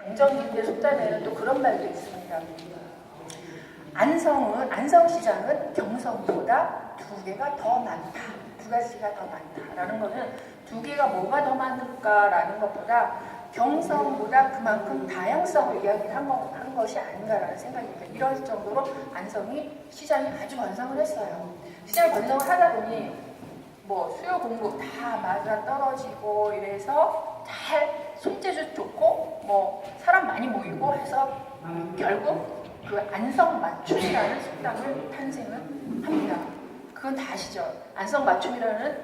공정인대 속담에는 또 그런 말도 있습니다. 안성시장은 경성보다 두 개가 더 많다. 두 가지가 더 많다라는 거는 두 개가 뭐가 더 많을까라는 것보다 경성보다 그만큼 다양성을 이야기한 것이 아닌가라는 생각이 듭니다. 이럴 정도로 안성이 시장이 아주 번성을 했어요. 시장이 번성을 하다 보니 뭐 수요 공급 다 맞아 떨어지고 이래서 잘 손재주 좋고 뭐 사람 많이 모이고 해서 결국 그 안성 맞춤이라는 속담을 탄생을 합니다. 그건 다 아시죠? 안성 맞춤이라는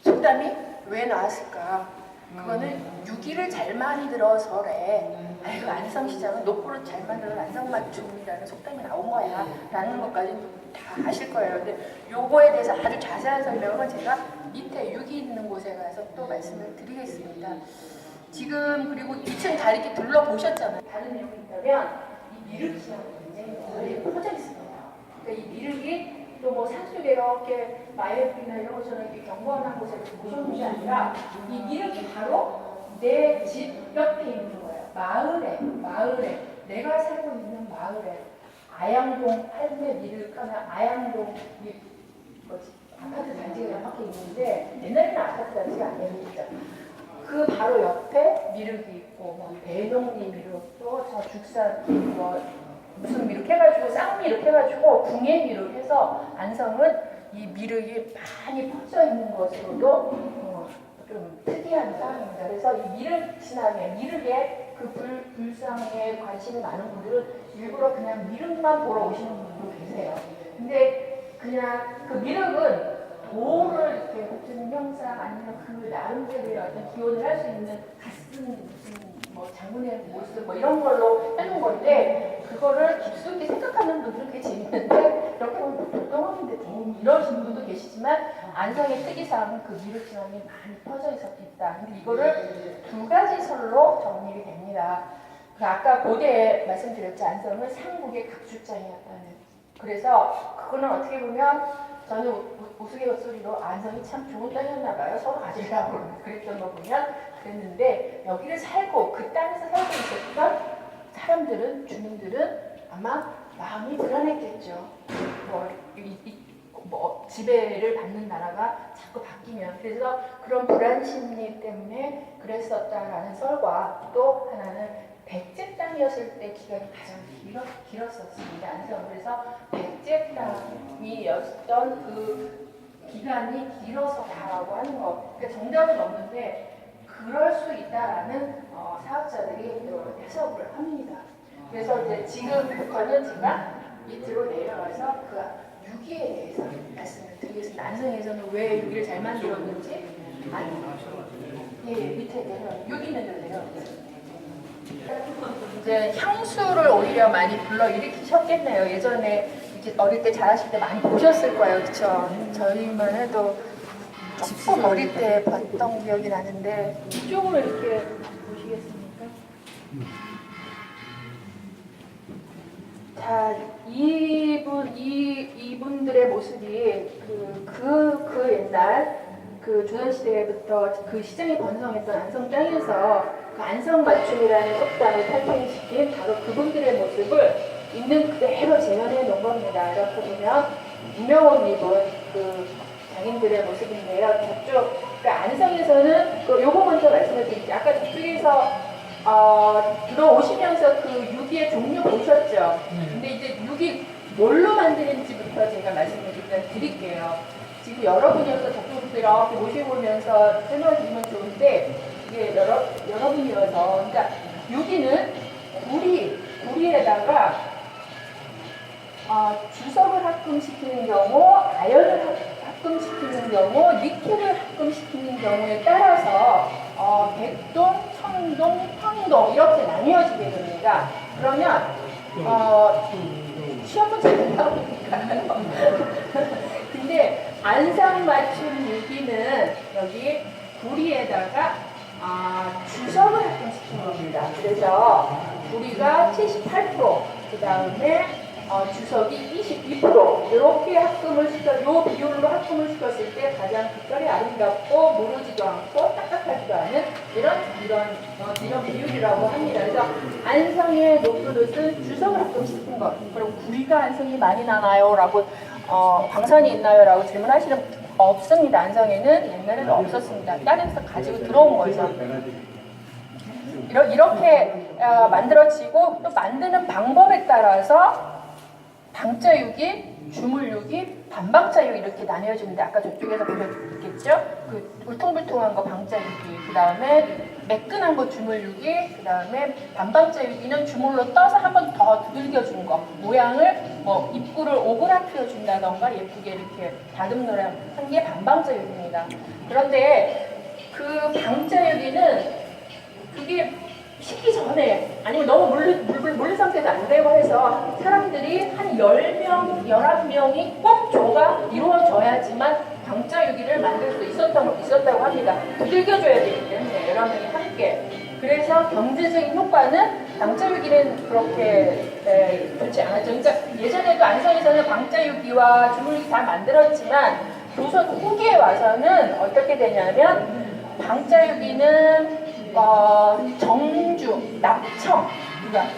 속담이 왜 나왔을까? 그거는 유기를 잘 만들어서래. 아이고 안성시장은 노포를 잘 만들어서 안성 맞춤이라는 속담이 나온 거야 라는 것까지는 다 아실 거예요. 근데 요거에 대해서 아주 자세한 설명은 제가 밑에 유기 있는 곳에 가서 또 말씀을 드리겠습니다. 지금 그리고 2층 다 이렇게 둘러보셨잖아요. 다른 내용이 있다면 이 미륵시장이 굉장히 퍼져 있습니다. 그러니까 이 미륵이 또 뭐 산속에 이렇게 마을이나 이런 것처럼 이렇게 경건한 곳에 모셔놓은 것이 아니라 이 미륵이 바로 내 집 옆에 있는 거예요. 마을에 내가 살고 있는 마을에 아양동 할매 미륵 하면 아양동 아파트 단지가 밖에 있는데 옛날에는 아파트 단지가 아니었죠. 그 바로 옆에 미륵이 있고 뭐 대동리 미륵 또 저 죽산 뭐 무슨 미륵 해가지고 쌍미륵 해가지고 궁예 미륵 해서 안성은 이 미륵이 많이 퍼져 있는 것으로도 좀 특이한 상황입니다. 그래서 이 미륵 신앙에 미륵에 그 불상에 관심이 많은 분들은 일부러 그냥 미륵만 보러 오시는 분도 계세요. 근데 그냥 그 미륵은 도를 이렇게 붙이는 형상 아니면 그 나름대로의 어떤 기원을 할 수 있는 같은 무슨 뭐 장군의 모습 뭐 이런 걸로 해놓은 건데 그거를 깊숙이 생각하는 분들은 그게 재밌는데 이렇게 보면 보통인데 이러시는 분도 계시지만 안성의 특이사항은 그 미륵 신앙이 많이 퍼져 있었겠다. 근데 이거를 두 가지 설로 정리가 됩니다. 그 아까 고대에 말씀드렸죠. 안성은 삼국의 각주장이었다는. 그래서 그거는 어떻게 보면 저는 우스갯소리로 안성이 참 좋은 땅이었나 봐요. 서로 가지려고 그랬던 거 보면 그랬는데 여기를 살고 그 땅에서 살고 있었던 사람들은 주민들은 아마 마음이 불안했겠죠. 뭐 지배를 받는 나라가 자꾸 바뀌면 그래서 그런 불안 심리 때문에 그랬었다라는 설과 또 하나는 백제 땅이었을 때 기간이 가장 길었었습니다. 안성. 그래서 백제 땅이었던 그 기간이 길어서다라고 하는 거. 그러니까 정답은 없는데 그럴 수 있다라는 사학자들이 해석을 합니다. 그래서 이제 지금부터는 제가 밑으로 내려가서 그 유기에 대해서 말씀을 드리겠습니다. 안성에서는 왜 유기를 잘 만들었는지 밑에 유기는 내려가겠습니다. 이제 향수를 오히려 많이 불러일으키셨겠네요. 예전에 이제 어릴 때 자라실 때 많이 보셨을 거예요. 그렇죠? 저희만 해도 조금 어릴 때 봤던 기억이 나는데 이쪽으로 이렇게 보시겠습니까? 자, 이분들의 모습이 그 옛날 그 조선시대부터 그 시장이 번성했던 안성 땅에서 그 안성 맞춤이라는 속담을 탄생시킨 바로 그분들의 모습을 있는 그대로 재현해 놓은 겁니다. 이렇게 보면 유명한 입은 그 장인들의 모습인데요. 저쪽 그 안성에서는 요거 먼저 말씀을 드릴게요. 아까 저쪽에서 들어오시면서 그 유기의 종류 보셨죠? 근데 이제 유기 뭘로 만드는지부터 제가 말씀을 드릴게요. 지금 여러분이어서 저쪽부터 이렇게 모시고면서 설명을 드리면 좋은데 이게 여러분이어서 그러니까 유기는 구리에다가 주석을 합금시키는 경우, 아연을 합금시키는 경우, 니켈을 합금시키는 경우에 따라서 백동, 청동, 황동 이렇게 나뉘어지게 됩니다. 그러면 시험 문제는 나오니까요. 근데 안상 맞춤 유기는 여기 구리에다가 주석을 합금시킨 겁니다. 그래서 구리가 78%, 그 다음에 주석이 22% 이렇게 요 비율로 합금을 시켰을 때 가장 빛깔이 아름답고 무르지도 않고 딱딱하지도 않은 이런 비율이라고 합니다. 그래서 안성의 노크릇은 주석을 합금시킨 것. 그리고 구리가 안성이 많이 나나요?라고 광산이 있나요?라고 질문하시는 없습니다. 안성에는 옛날에는 없었습니다. 다른 데서 가지고 들어온 거죠. 이렇게 만들어지고 또 만드는 방법에 따라서 방자육이, 주물육이, 반방자육 이렇게 나뉘어지는데 아까 저쪽에서 보셨겠죠? 그 울퉁불퉁한 거 방자육이, 그 다음에 매끈한 거 주물육이, 그 다음에 반방자육이는 주물로 떠서 한 번 더 두들겨준 거, 모양을 입구를 오그라뜨려 준다던가 예쁘게 이렇게 다듬는 한 게 반방자육입니다. 그런데 그 방자육이는 그게 식기 전에 아니면 너무 물른 상태도 안 되고 해서 사람들이 한 10명, 11명이 꼭 조가 이루어져야지만 방자유기를 만들 수 있었다고 합니다. 두들겨줘야 되기 때문에 여러 명이 함께. 그래서 경제적인 효과는 방자유기는 그렇게 좋지 않았죠. 그러니까 예전에도 안성에서는 방자유기와 주물유기 다 만들었지만 조선 후기에 와서는 어떻게 되냐면 방자유기는 정주, 납청, 그러니까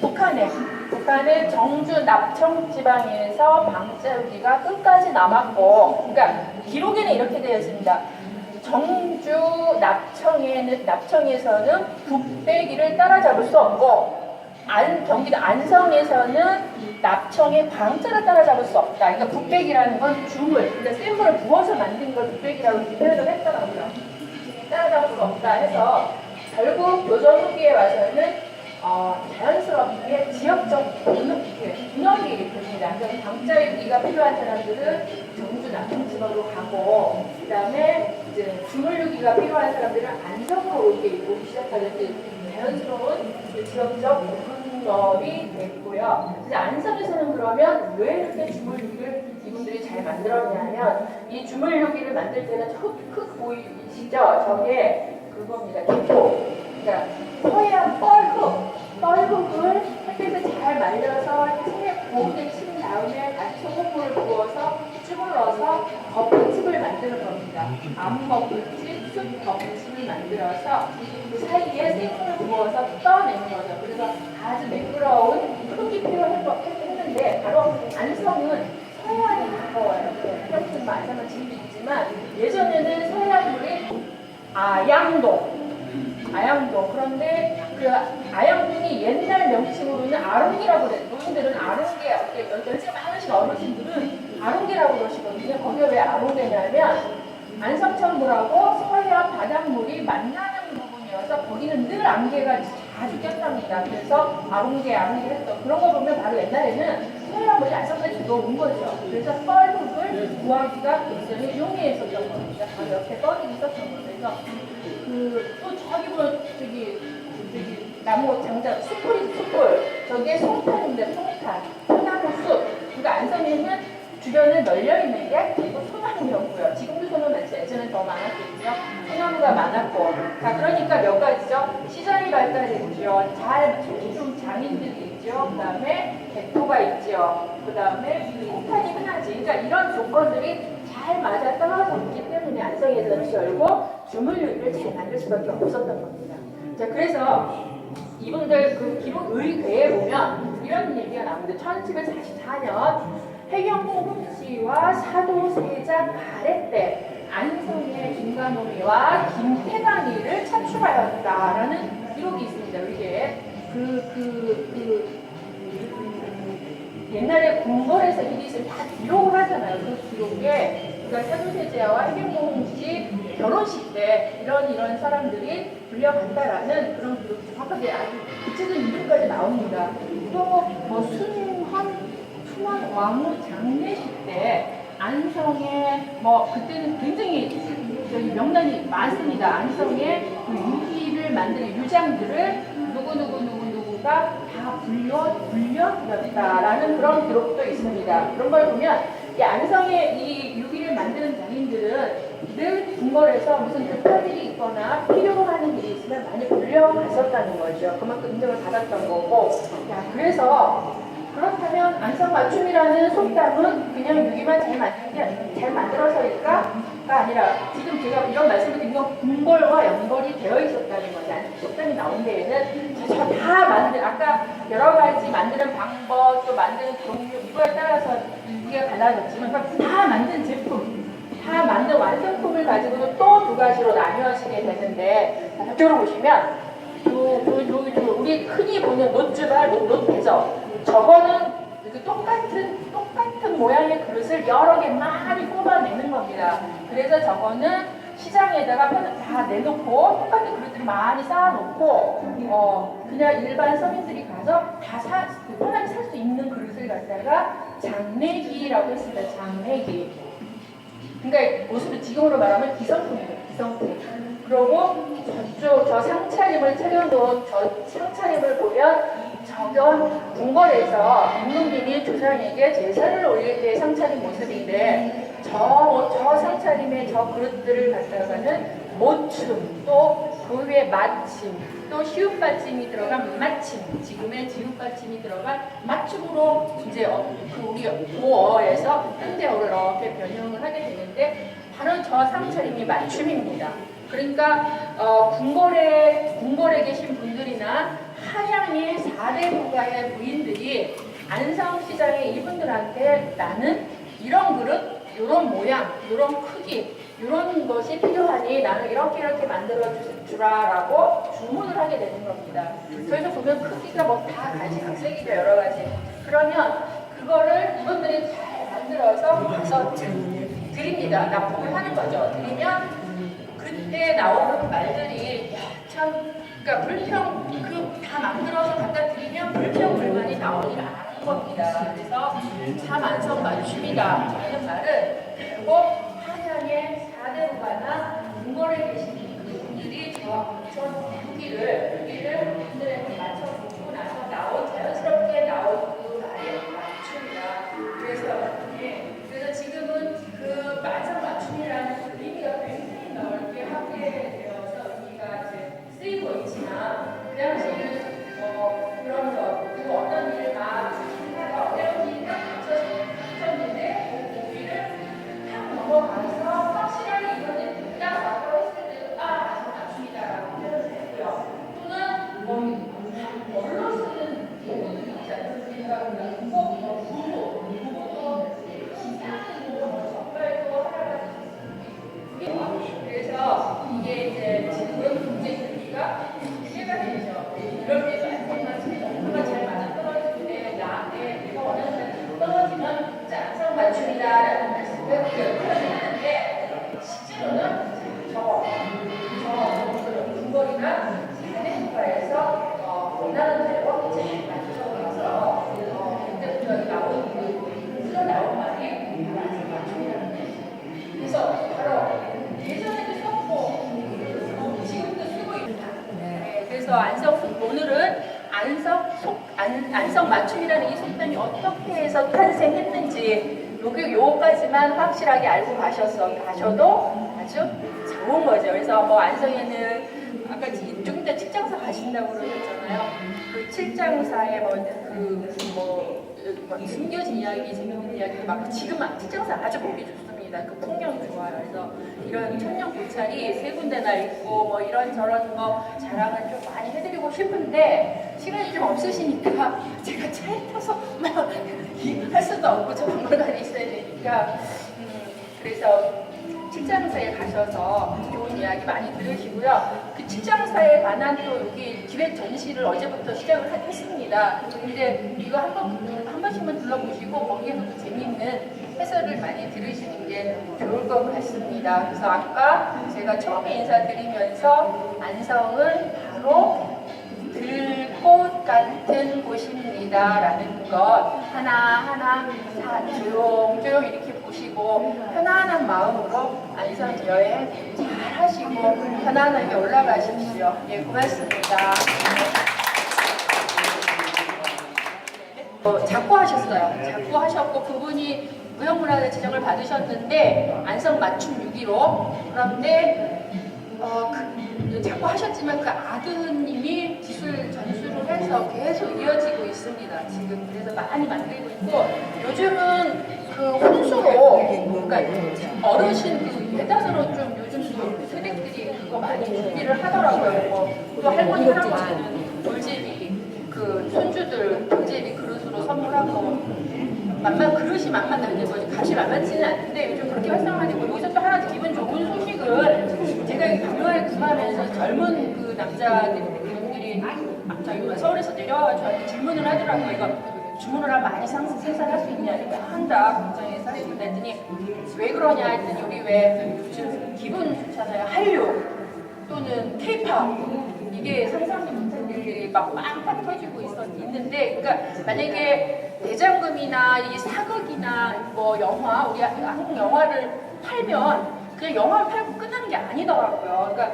북한의 정주, 납청 지방에서 방자유기가 끝까지 남았고, 그러니까 기록에는 이렇게 되어 있습니다. 정주, 납청에서는 북배기를 따라잡을 수 없고, 경기도 안성에서는 납청의 방자를 따라잡을 수 없다. 그러니까 북배기라는 건 주물, 그러니까 센 물을 부어서 만든 걸 북배기라고 표현을 했더라고요. 따라잡을 수 없다 해서 결국 조선 후기에 와서는 자연스럽게 지역적 분업이 됩니다. 그래서 방자유기가 필요한 사람들은 정주 납청 지방으로 가고, 그 다음에 이제 주물유기가 필요한 사람들은 안성으로 오기 시작하는 자연스러운 지역적 분업이 됐고요. 그래서 안성에서는 그러면 왜 이렇게 주물유기를 이분들이 잘 만들었냐면, 이 주물유기를 만들 때는 흙 보이시죠? 저게 그겁니다. 기포. 그러니까 허연 뻘흙을 햇빛에 잘 말려서 층에 고기를 친 다음에 다시 소금물을 부어서 쑥을 넣어서 덮음집을 만드는 겁니다. 암덮음집, 쑥 덮음집을 만들어서 그 사이에 생물을 부어서 떠내는 거죠. 그래서 아주 매끄러운 흙이 필요했는데 바로 안성은 서해안이 가까워요. 그렇지만 안성은 지금도 있지만 예전에는 서해안물이 아양동. 그런데 그 아양동이 옛날 명칭으로는 아롱기라고 그래요. 노인들은 아롱게, 연세가 많으신 어르신들은 아롱게라고 그러시거든요. 거기가 왜 아롱게냐면 안성천물하고 서해안 바닷물이 만나는 부분이어서 거기는 늘 안개가 자주 꼈답니다. 그래서 아롱게 했던 그런 거 보면 바로 옛날에는 서해안물이 안성까지 들어온 거죠. 그래서 뻘흙을 구하기가 굉장히 용이했었던 겁니다. 바로 옆에 뻘이 있었던 거죠. 그래서 또 저기 보면 저기 나무 장작 숯불 저게 송탄인데 송탄 소나무 숲. 그러니까 안성에는 주변에 널려 있는 게 소나무였고요. 지금도 소나무 많지 예전엔 더 많았겠죠. 소나무가 많았고. 자, 그러니까 몇 가지죠. 시장이 발달했죠. 좀 장인들이 있죠. 그 다음에 백도가 있죠. 그 다음에 송탄이 흔하지. 그러니까 이런 조건들이 잘 맞아 떨어졌기 때문에 안성에서는 결국 주물유기를 잘 만들 수밖에 없었던 겁니다. 자, 그래서 이분들 그 기록 의궤에 보면 이런 얘기가 나옵니다. 1744년 해경봉 씨와 사도세자 가래 때 안성의 김가노미와 김태강이를 차출하였다라는 기록이 있습니다. 이게 옛날에 궁궐에서 일이 다 기록을 하잖아요. 그 기록에 그러니까 사도세자와 해경봉 씨 결혼식 때 이런 사람들이 불려간다라는 그런 기록이 정확하게 아주 구체적인 이름까지 나옵니다. 또 순원 왕후 장례식 때 안성에 그때는 굉장히 명단이 많습니다. 안성에 그 유기를 만드는 유장들을 누구가 다 불려드렸다라는 그런 기록도 있습니다. 그런 걸 보면 이 안성의 이 유기를 만드는 장인들은 늘 궁궐에서 무슨 급한 일이 있거나 필요로 하는 일이 있으면 많이 불려갔었다는 거죠. 그만큼 인정을 받았던 거고. 그래서 그렇다면 안성맞춤이라는 속담은 그냥 유기만 잘 만들어서일까가 아니라 지금 제가 이런 말씀을 드린 건 궁궐과 연결이 되어 있었다는 거죠. 속담이 나온 데에는 다 아까 여러 가지 만드는 방법, 또 만드는 종류 이거에 따라서 이게 달라졌지만 다 만든 제품, 다 만든 완성품을 가지고는 또 두 가지로 나뉘어지게 되는데 이쪽으로 보시면 우리 흔히 보는 놋주발, 놋대접 저거는 똑같은 모양의 그릇을 여러 개 많이 뽑아내는 겁니다. 그래서 저거는 시장에다가 다 내놓고 똑같은 그릇들을 많이 쌓아놓고 그냥 일반 서민들이 가서 다 편하게 살 수 있는 그릇을 갖다가 장례기라고 했습니다. 장례기. 그러니까 모습을 지금으로 말하면 기성품이에요. 기성품. 그리고 저 상차림을 차려놓은 저 상차림을 보면 저건 궁궐에서 임금님이 조상에게 제사를 올릴 때의 상차림 모습인데 저 상차림의 저 그릇들을 갖다가는 모춤, 또 그 위에 마침, 또 시읒받침이 들어간 마침, 지금의 지읒받침이 들어간 맞춤으로 이제 우리 고어에서 현대어로 이렇게 변형을 하게 되는데 바로 저 상차림이 맞춤입니다. 그러니까 궁궐에 계신 분들이나 하양의 4대 부가의 부인들이 안성시장의 이분들한테 나는 이런 그릇, 이런 모양, 이런 크기, 이런 것이 필요하니 나는 이렇게 만들어 주라라고 주문을 하게 되는 겁니다. 그래서 보면 크기가 뭐 다 각색이죠, 여러 가지. 그러면 그거를 이분들이 잘 만들어서 가서 드립니다. 납품을 하는 거죠. 드리면 그때 나오는 말들이 그러니까 다 만들어서 갖다 드리면 불평불만이 나오질 않는 겁니다. 그래서 참 안성맞춤이다 하는 말은 결국 한양의 4대 부가나 궁궐에 계신 분들이 저 후기를 분들에게 맞춰주고 나서 자연스럽게 나온 그 말의 맞춤이다. 그래서 지금은 그 안성맞춤이라는 의미가 굉장히 넓게 확대되어서 의미가 이제 쓰이고 있지만 그 당시에는 그런 것 그리고 어떤 일을 막 하다가 어려운 일이 딱 닥쳤는데 그 일을 탁 넘어가서 확실하게 이런 일이 됐다라고 했을 때도 맞춤이다라고 표현을 했고요. 또는 뭘로 쓰는 예문들이 있지 않습니까? 부부도 기사도 정발도 하나같이 그래서 이게 이제 지금 경제 분위기가 이해가 되죠. 이럴 때 뭔가 잘 맞아 떨어지는데 나한테 내가 원하는 대로 떨어지면 안성맞춤이다라는 말씀을 표현을 하는데 실제로는 저 궁궐이나 사대국가에서 원하는 대로 잘 맞춰서 그때부터 나온 말이 안성맞춤이라는 거죠. 그래서 바로 예전에도 썼고 지금도 쓰고 있다. 그래서 오늘은 안성 맞춤이라는 이 속담이 어떻게 해서 탄생했는지 요거까지만 확실하게 알고 가셔도 아주 좋은 거죠. 그래서 뭐 안성에는 아까 좀 이따 칠장사 가신다고 그러셨잖아요. 그 칠장사에 숨겨진 이야기, 재밌는 이야기 지금 칠장사 아주 보기 좋습니다. 그 풍경 좋아요. 그래서 이런 천년 고찰이 세 군데나 있고 뭐 이런저런 자랑을 좀 많이 해드리고 싶은데 시간이 좀 없으시니까 제가 차에 타서 할 수도 없고 저 박물관에 있어야 되니까 그래서 칠장사에 가셔서 좋은 이야기 많이 들으시고요. 그 칠장사에 관한 또 여기 기획 전시를 어제부터 시작을 했습니다. 이제 이거 한 번씩만 둘러보시고 거기에서도 재미있는 해설을 많이 들으시는 게 좋을 것 같습니다. 그래서 아까 제가 처음에 인사드리면서 안성은 바로 들꽃 같은 곳입니다 라는 것 하나하나 조용조용 이렇게 보시고 편안한 마음으로 안성 여행 잘 하시고 편안하게 올라가십시오. 예, 고맙습니다. 작고하셨어요. 작고하셨고 그분이 무형문화재 지정을 받으셨는데 안성 맞춤 6.15 그런데 작고하셨지만 그 아드님이 기술 전수를 해서 통해서 계속 이어지고 있습니다. 지금 그래서 많이 만들고 있고 요즘은 그 혼수로 그러니까 어르신 그 배달으로 좀 요즘도 세댁들이 그거 많이 준비를 하더라고요. 또 할머니 할아버지는 돌제비 그 손주들 돌제비 그릇으로 선물하고 그릇이 만만하게 거지 값이 만만치는 않는데 요즘 그렇게 활성화되고 여기서 또 하나 기분 좋은 소식은 제가 이 박물관에 근무하면서 젊은 그 남자들이 저희 서울에서 내려와 저한테 질문을 하더라고요. 이거 주문을 하면 많이 생산할 수 있냐? 이렇게 한다 공장에서 했더니 왜 그러냐 했더니 우리 왜 요즘 기분 좋잖아요. 한류 또는 케이팝 이게 상상도 못한 일들이 막 빵빵 터지고 있는데 그러니까 만약에 대장금이나 이 사극이나 뭐 영화 우리 한국 영화를 팔면 그냥 영화를 팔고 끝나는 게 아니더라고요. 그러니까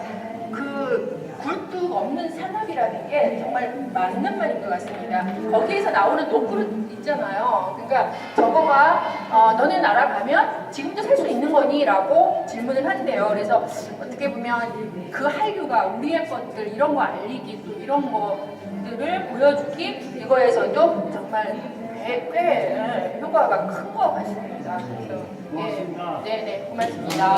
그 굴뚝 없는 산업이라는 게 정말 맞는 말인 것 같습니다. 거기에서 나오는 녹그릇 있잖아요. 그러니까 저거가 너네 나라 가면 지금도 살 수 있는 거니? 라고 질문을 한대요. 그래서 어떻게 보면 그 한류가 우리의 것들 이런 거 알리기 또 이런 것들을 보여주기 이거에서도 정말 꽤 효과가 큰 것 같습니다. 그래서, 네, 고맙습니다.